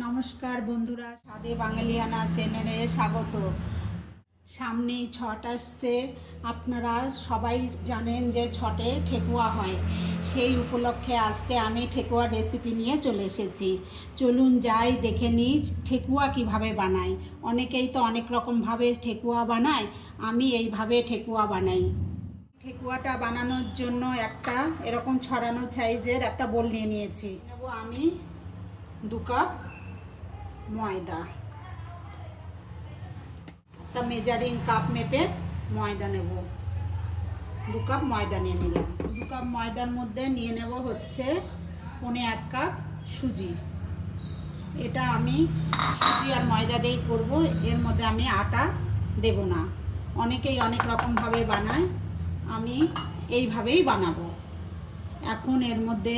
নমস্কার বন্ধুরা, স্বাদে বাঙালিয়ানা চ্যানেলে স্বাগত। সামনেই ছট আসছে। আপনারা সবাই জানেন যে ছটে ঠেকুয়া হয়। সেই উপলক্ষে আজকে আমি ঠেকুয়ার রেসিপি নিয়ে চলে এসেছি। চলুন যাই দেখে নিই ঠেকুয়া কিভাবে বানাই। অনেকেই তো অনেক রকমভাবে ঠেকুয়া বানায়, আমি এইভাবে ঠেকুয়া বানাই। ঠেকুয়াটা বানানোর জন্য একটা এরকম ছড়ানো সাইজের একটা বোল নিয়ে নিয়েছি। নেব আমি 2 কাপ ময়দা, একটা মেজারিং কাপ মেপে ময়দা নেব। 2 কাপ ময়দা নিয়ে নিলাম। 2 কাপ ময়দার মধ্যে নিয়ে নেব হচ্ছে 1.25 কাপ সুজি। এটা আমি সুজি আর ময়দা দিয়েই করব, এর মধ্যে আমি আটা দেব না। অনেকেই অনেক রকমভাবে বানায়, আমি এইভাবেই বানাবো। এখন এর মধ্যে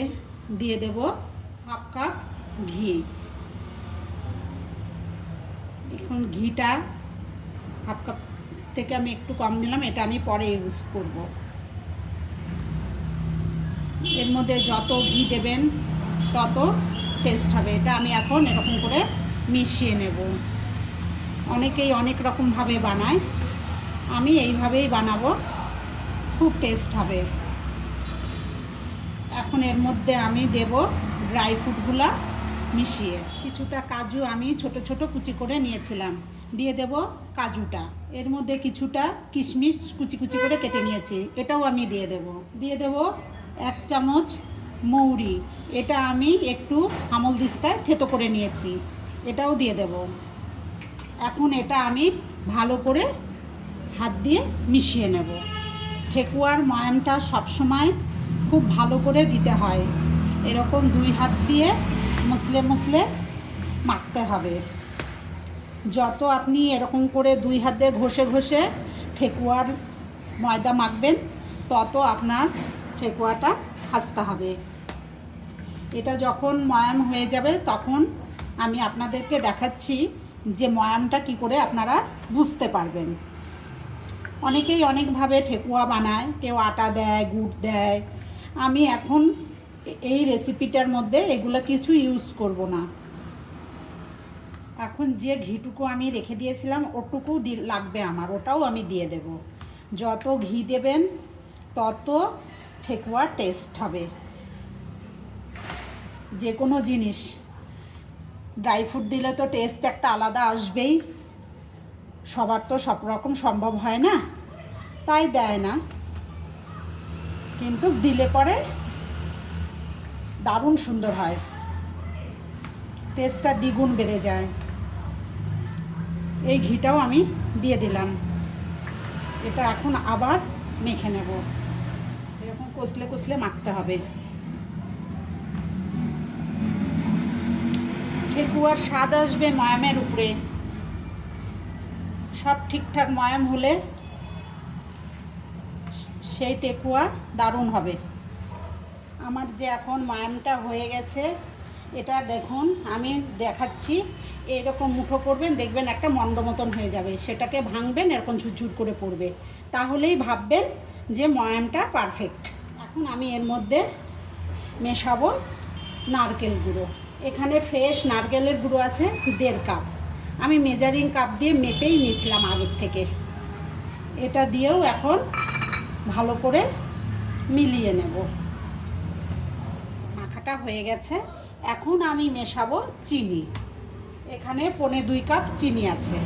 দিয়ে দেব 1/2 কাপ ঘি। এখন ঘিটা 1/2 কাপ থেকে আমি একটু কম দিলাম, এটা আমি পরে ইউজ করব। এর মধ্যে যত ঘি দেবেন তত টেস্ট হবে। এটা আমি এখন এরকম করে মিশিয়ে নেব। অনেকেই অনেক রকমভাবে বানায়, আমি এইভাবেই বানাবো, খুব টেস্ট হবে। এখন এর মধ্যে আমি দেব ড্রাই ফ্রুটগুলা মিশিয়ে। কিছুটা কাজু আমি ছোট ছোট কুচি করে নিয়েছিলাম, দিয়ে দেব কাজুটা। এর মধ্যে কিছুটা কিশমিশ কুচি কুচি করে কেটে নিয়েছি, এটাও আমি দিয়ে দেব 1 চামচ মৌরি, এটা আমি একটু আমল দিস্তায় থেতো করে নিয়েছি, এটাও দিয়ে দেব। এখন এটা আমি ভালো করে হাত দিয়ে মিশিয়ে নেব। ঠেকুয়ার ময়ামটা সবসময় খুব ভালো করে দিতে হয়, এরকম 2 হাত দিয়ে মুসলে মুসলে মাখতে হবে। যত আপনি এরকম করে 2 হাত দিয়ে ঘষে ঘষে ঠেকুয়ার ময়দা মাখবেন, তত আপনার ঠেকুয়াটা খাস্তা হবে। এটা যখন ময়াম হয়ে যাবে তখন আমি আপনাদেরকে দেখাচ্ছি যে ময়ামটা কি করে আপনারা বুঝতে পারবেন। অনেকেই অনেকভাবে ঠেকুয়া বানায়, কেউ আটা দেয়, গুড় দেয়। আমি এখন এই রেসিপিটার মধ্যে এগুলো কিছু ইউজ করব না। এখন যে ঘিটুকু আমি রেখে দিয়েছিলাম ওটুকু লাগবে আমার, ওটাও আমি দিয়ে দেব। যত ঘি দেবেন তত ঠেকুয়ার টেস্ট হবে। যে কোনো জিনিস ড্রাই ফ্রুট দিলে তো টেস্ট একটা আলাদা আসবেই। সবার তো সব রকম সম্ভব হয় না, তাই দেয় না, কিন্তু দিলে পরে দারুণ সুন্দর হয়, টেস্টটা দ্বিগুণ বেড়ে যায়। এই ঘিটাও আমি দিয়ে দিলাম। এটা এখন আবার মেখে নেব, এরকম কষলে কষলে মাখতে হবে। ঠেকুয়ার স্বাদ আসবে ময়ামের উপরে। সব ঠিকঠাক ময়াম হলে সেই ঠেকুয়া দারুণ হবে। আমার যে এখন ময়ামটা হয়ে গেছে, এটা দেখুন আমি দেখাচ্ছি। এরকম মুঠো করবেন, দেখবেন একটা মন্ড মতন হয়ে যাবে, সেটাকে ভাঙবেন, এরকম ঝুরঝুর করে পড়বে, তাহলেই ভাববেন যে ময়ামটা পারফেক্ট। এখন আমি এর মধ্যে মেশাবো নারকেল গুঁড়ো। এখানে ফ্রেশ নারকেলের গুঁড়ো আছে 1.5 কাপ, আমি মেজারিং কাপ দিয়ে মেপেই নিয়েছিলাম আগের থেকে। এটা দিয়েও এখন ভালো করে মিলিয়ে নেব। মাখাটা হয়ে গেছে, এখন আমি মেশাবো চিনি। এখানে 1.25 কাপ চিনি আছে।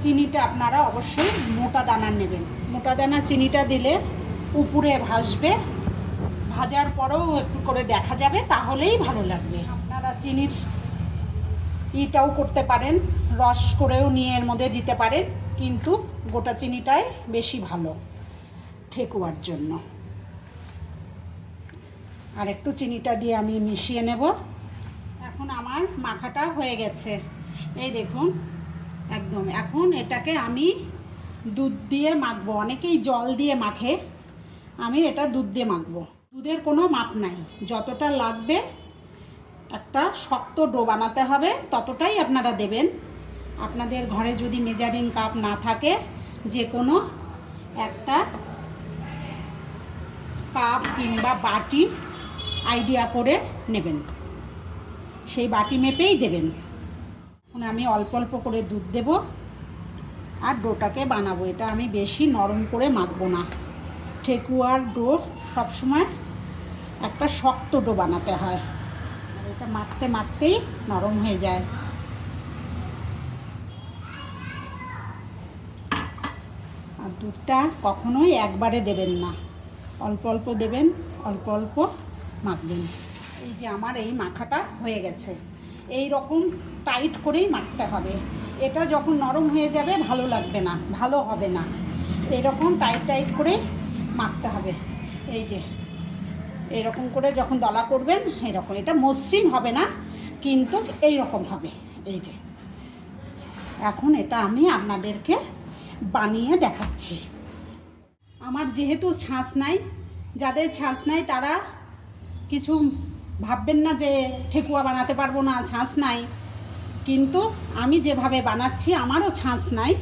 চিনিটা আপনারা অবশ্যই মোটা দানার নেবেন। মোটা দানার চিনিটা দিলে উপরে ভাসবে, ভাজার পরেও একটু করে দেখা যাবে, তাহলেই ভালো লাগবে। আপনারা চিনির ইটাও করতে পারেন, রস করেও নিয়ে এর মধ্যে দিতে পারেন, কিন্তু গোটা চিনিটাই বেশি ভালো ঠেকুয়ার জন্য। আর একটু চিনিটা দিয়ে আমি মিশিয়ে নেব। এখন আমার মাখাটা হয়ে গেছে, এই দেখুন একদম। এখন এটাকে আমি দুধ দিয়ে মাখবো। অনেকেই জল দিয়ে মাখে, আমি এটা দুধ দিয়ে মাখবো। দুধের কোনো মাপ নাই, যতটা লাগবে। একটা শক্ত ডো বানাতে হবে, ততটাই আপনারা দেবেন। আপনাদের ঘরে যদি মেজারিং কাপ না থাকে, যে কোনো একটা কাপ কিংবা বাটি আইডিয়া করে নেবেন, সেই বাটি মেপেই দেবেন। এখন আমি অল্প অল্প করে দুধ দেব আর ডোটাকে বানাবো। এটা আমি বেশি নরম করে মাখবো না। ঠেকুয়ার ডো সবসময় একটা শক্ত ডো বানাতে হয়, আর এটা মাখতে মাখতেই নরম হয়ে যায়। আর দুধটা কখনোই একবারে দেবেন না, অল্প অল্প দেবেন, অল্প অল্প মাখবেন। এই যে আমার এই মাখাটা হয়ে গেছে, এই রকম টাইট করেই মাখতে হবে। এটা যখন নরম হয়ে যাবে ভালো লাগবে না, ভালো হবে না। এইরকম টাইট টাইট করে মাখতে হবে। এই যে এরকম করে যখন দলা করবেন এরকম, এটা মসৃণ হবে না কিন্তু এই রকম হবে। এই যে এখন এটা আমি আপনাদেরকে বানিয়ে দেখাচ্ছি। আমার যেহেতু ছাঁচ নাই, যাদের ছাঁচ নাই তারা কিছু ভাববেন না যে ঠেকুয়া বানাতে পারবো না, ছাঁচ নাই। কিন্তু আমি যেভাবে বানাচ্ছি, আমারও ছাঁচ নাই,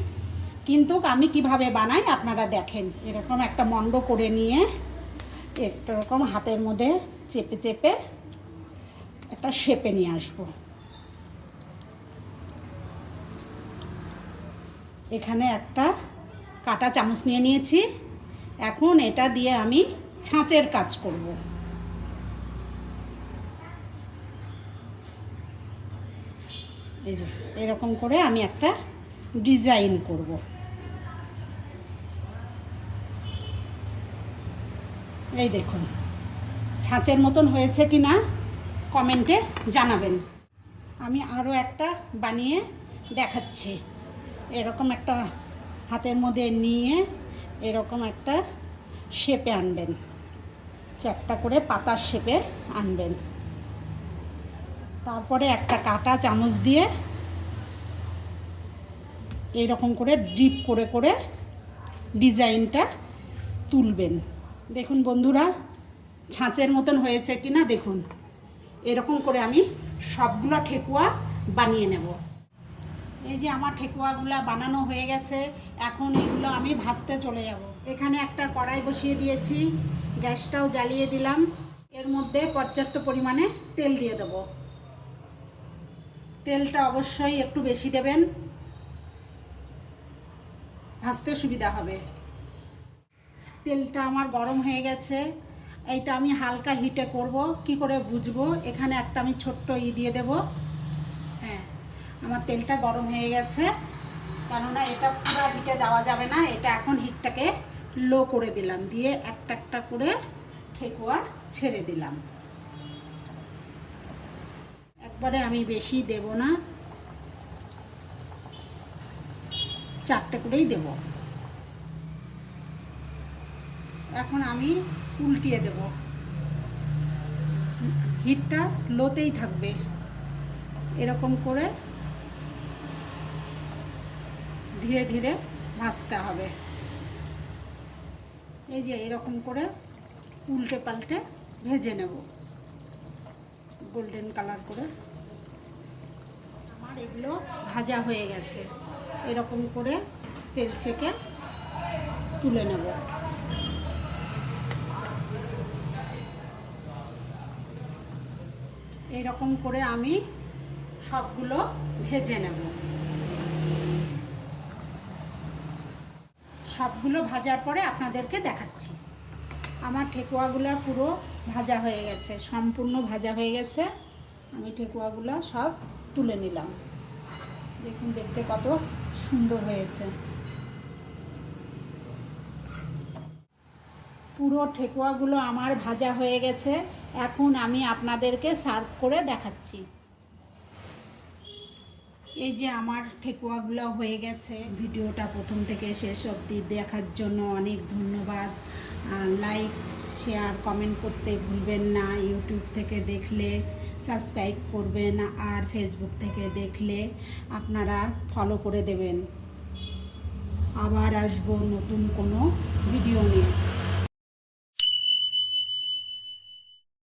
কিন্তু আমি কিভাবে বানাই আপনারা দেখেন। এরকম একটা মণ্ড করে নিয়ে এরকম হাতের মধ্যে চেপে চেপে একটা শেপে নিয়ে আসবো। এখানে একটা কাঁটা চামচ নিয়ে নিয়েছি। এখন এটা দিয়ে আমি ছাঁচের কাজ করব। এই যে এরকম করে আমি একটা ডিজাইন করব। এই দেখুন ছাঁচের মতন হয়েছে কি না কমেন্টে জানাবেন। আমি আরও একটা বানিয়ে দেখাচ্ছি। এরকম একটা হাতের মধ্যে নিয়ে এরকম একটা শেপে আনবেন, চ্যাপটা করে পাতার শেপে আনবেন। তারপরে একটা কাঁটা চামচ দিয়ে এরকম করে ডিপ করে করে ডিজাইনটা তুলবেন। দেখুন বন্ধুরা ছাঁচের মতন হয়েছে কি না দেখুন। এরকম করে আমি সবগুলো ঠেকুয়া বানিয়ে নেব। এই যে আমার ঠেকুয়াগুলো বানানো হয়ে গেছে। এখন এগুলো আমি ভাজতে চলে যাব। এখানে একটা কড়াই বসিয়ে দিয়েছি, গ্যাসটাও জ্বালিয়ে দিলাম। এর মধ্যে পর্যাপ্ত পরিমাণে তেল দিয়ে দেব। তেলটা অবশ্যই একটু বেশি দেবেন, ভাজতে সুবিধা হবে। তেলটা আমার গরম হয়ে গেছে। এইটা আমি হালকা হিটে করব। কি করে বুঝবো? এখানে একটা আমি ছোট্ট দিয়ে দেব। হ্যাঁ, আমার তেলটা গরম হয়ে গেছে, কেননা এটা পুরো হিটে দেওয়া যাবে না। এটা এখন হিটটাকে লো করে দিলাম, দিয়ে একটা একটা করে ঠেকুয়া ছেড়ে দিলাম। একবারে আমি বেশি দেব না, 4টে করেই দেব। এখন আমি উল্টিয়ে দেব। হিটটা লোতেই থাকবে। এরকম করে ধীরে ধীরে ভাজতে হবে। এই যে এরকম করে উল্টে পাল্টে ভেজে নেব গোল্ডেন কালার করে। আমার এগুলো ভাজা হয়ে গেছে। এরকম করে তেল ছেঁকে তুলে নেব। এরকম করে আমি সবগুলো ভেজে নেব। সবগুলো ভাজার পরে আপনাদেরকে দেখাচ্ছি। আমার ঠেকুয়াগুলো পুরো ভাজা হয়ে গেছে, সম্পূর্ণ ভাজা হয়ে গেছে। আমি ঠেকুয়াগুলো সব তুলে নিলাম। দেখুন দেখতে কত সুন্দর হয়েছে। পুরো ঠেকুয়াগুলো আমার ভাজা হয়ে গেছে। এখন আমি আপনাদেরকে সার্ভ করে দেখাচ্ছি। এই যে আমার ঠেকুয়াগুলো হয়ে গেছে। ভিডিওটা প্রথম থেকে শেষ অবধি দেখার জন্য অনেক ধন্যবাদ। লাইক, শেয়ার, কমেন্ট করতে ভুলবেন না। ইউটিউব থেকে দেখলে সাবস্ক্রাইব করবেন, আর ফেসবুক থেকে দেখলে আপনারা ফলো করে দেবেন। আবার আসবো নতুন কোনো ভিডিও নিয়ে।